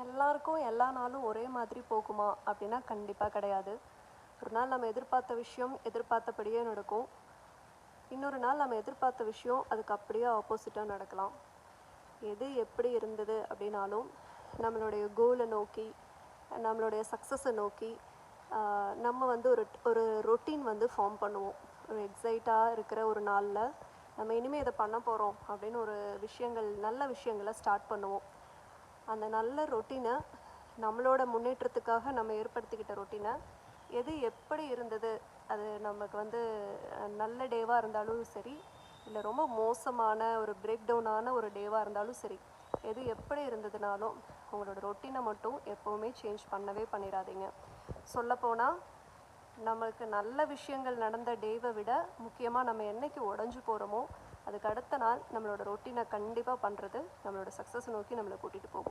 எல்லாருக்கும் எல்லா நாளும் ஒரே மாதிரி போகுமா அப்படின்னா கண்டிப்பாக கிடையாது. ஒரு நாள் நம்ம எதிர்பார்த்த விஷயம் எதிர்பார்த்தபடியே நடக்கும். இன்னொரு நாள் நம்ம எதிர்பார்த்த விஷயம் அதுக்கு அப்படியே ஆப்போசிட்டாக நடக்கலாம். எது எப்படி இருந்தது அப்படின்னாலும் நம்மளுடைய கோலை நோக்கி, நம்மளுடைய சக்ஸஸை நோக்கி நம்ம வந்து ஒரு ஒரு ரொட்டீன் வந்து ஃபார்ம் பண்ணுவோம். ஒரு எக்ஸைட்டாக இருக்கிற ஒரு நாளில் நம்ம இனிமேல் இதை பண்ண போகிறோம் அப்படின்னு ஒரு நல்ல விஷயங்களை ஸ்டார்ட் பண்ணுவோம். அந்த நல்ல ரொட்டீனை நம்மளோட முன்னேற்றத்துக்காக நம்ம ஏற்படுத்திக்கிட்ட ரொட்டீனை எது எப்படி இருந்தது, அது நமக்கு வந்து நல்ல டேவாக இருந்தாலும் சரி, இல்லை ரொம்ப மோசமான ஒரு பிரேக் டவுனான ஒரு டேவாக இருந்தாலும் சரி, எது எப்படி இருந்ததுனாலும் உங்களோட ரொட்டீனை மட்டும் எப்போவுமே சேஞ்ச் பண்ணவே பண்ணிடாதீங்க. சொல்லப்போனால் நம்மளுக்கு நல்ல விஷயங்கள் நடந்த டேவை விட முக்கியமாக நம்ம என்னைக்கு உடஞ்சி போகிறோமோ அதுக்கு அடுத்த நாள் நம்மளோட ரொட்டீனை கண்டிப்பாக பண்ணுறது நம்மளோட சக்ஸஸ் நோக்கி நம்மளை கூட்டிகிட்டு போகும்.